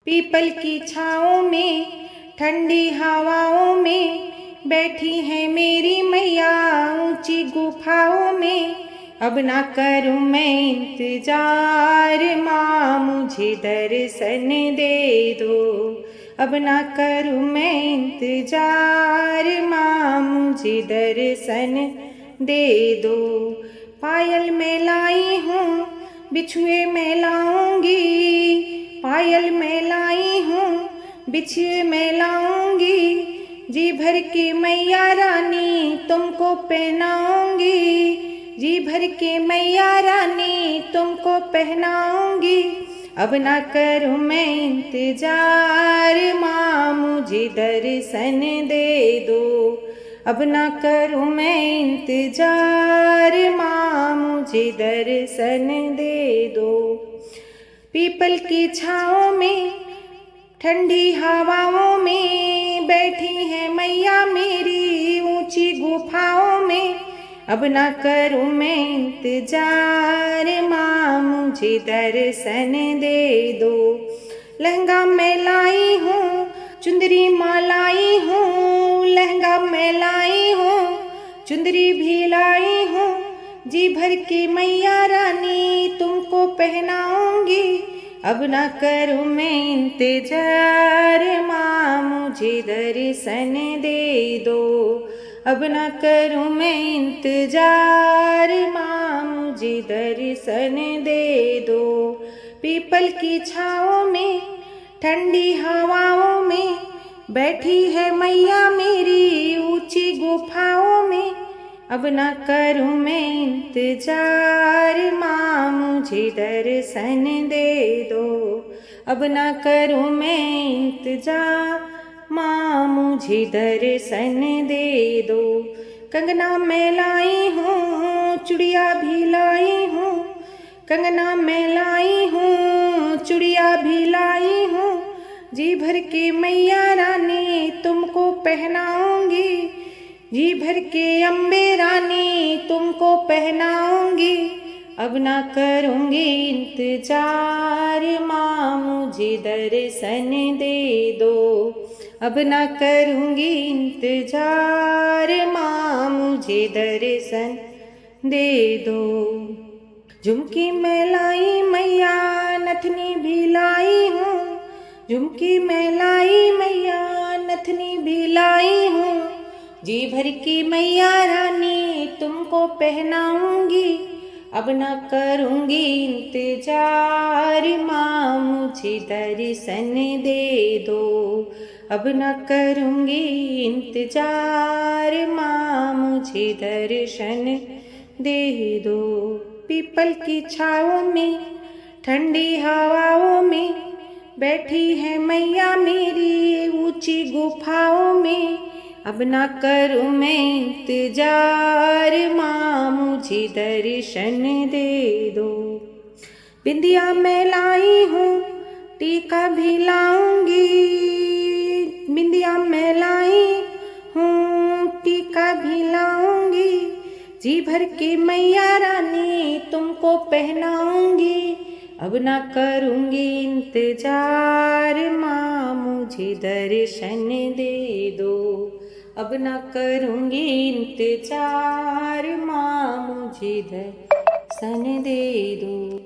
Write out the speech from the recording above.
People की छाँव में ठंडी हवाओं में बैठी है मेरी मैया ऊंची गुफाओं में। अब ना करूँ मैं इंतजार माँ मुझे दर्शन दे दो। अब ना करूँ मैं इंतजार माँ मुझे दर्शन दे दो। पायल मैं लाई हूँ बिछुए मैं लाऊंगी, पायल मैं लाई हूँ बिछुए मैं लाऊंगी। जी भर के मैया रानी तुमको पहनाऊंगी, जी भर के मैया रानी तुमको पहनाऊंगी। अब ना करूँ मैं इंतजार माँ मुझे दर्शन दे दो। अब ना करूँ मैं इंतजार माँ मुझे दर्शन दे दो। पीपल की छाँव में ठंडी हवाओं में बैठी है मैया मेरी ऊंची गुफाओं में। अब ना करूँ मैं इंतजार माँ मुझे दर्शन दे दो। लहंगा मैं लाई हूँ चुंदरी माँ लाई हूँ, लहंगा मैं लाई हूँ चुंदरी भी लाई हूँ। जी भर के मैया रानी तुमको पहनाऊंगी। अब ना करूँ मैं इंतजार माँ मुझे दर्शन दे दो। अब ना करूँ मैं इंतजार माँ मुझे दर्शन दे दो। पीपल की छाँव में ठंडी हवाओं में बैठी है मैया मेरी ऊंची गुफाओं में। अब ना करूँ मैं इंतजार माँ मुझे दर्शन दे दो। अब ना करूँ मैं इंतजार माँ मुझे दर्शन दे दो। कंगना मैं लाई हूँ चूड़िया भी लाई हूँ, कंगना मैं लाई हूँ चूड़िया भी लाई हूँ। जी भर के मैया रानी तुमको पहनाऊंगी, जी भर के अम्बे रानी तुमको पहनाऊंगी। अब ना करूँगी इंतजार माँ मुझे दर्शन दे दो। अब ना करूँगी इंतजार माँ मुझे दर्शन दे दो। झुमकी मैं लाई मैया नथनी भी लाई हूँ, झुमकी मैं लाई मैया नथनी भी लाई हूँ। जी भर की मैया रानी तुमको पहनाऊंगी। अब ना करूँगी इंतजार माँ मुझे दर्शन दे दो। अब ना करूँगी इंतजार माँ मुझे दर्शन दे दो। पीपल की छाँव में ठंडी हवाओं में बैठी है मैया मेरी ऊंची गुफाओं में। अब ना करूँ मैं इंतजार माँ मुझे दर्शन दे दो। बिंदिया मैं लाई हूँ टीका भी लाऊंगी, बिंदिया मैं लाई हूँ टीका भी लाऊंगी। जी भर के मैया रानी तुमको पहनाऊंगी। अब ना करूँगी इंतजार माँ मुझे दर्शन दे दो। अब ना करूँगी इंतजार माँ मुझे दर्शन दे दो।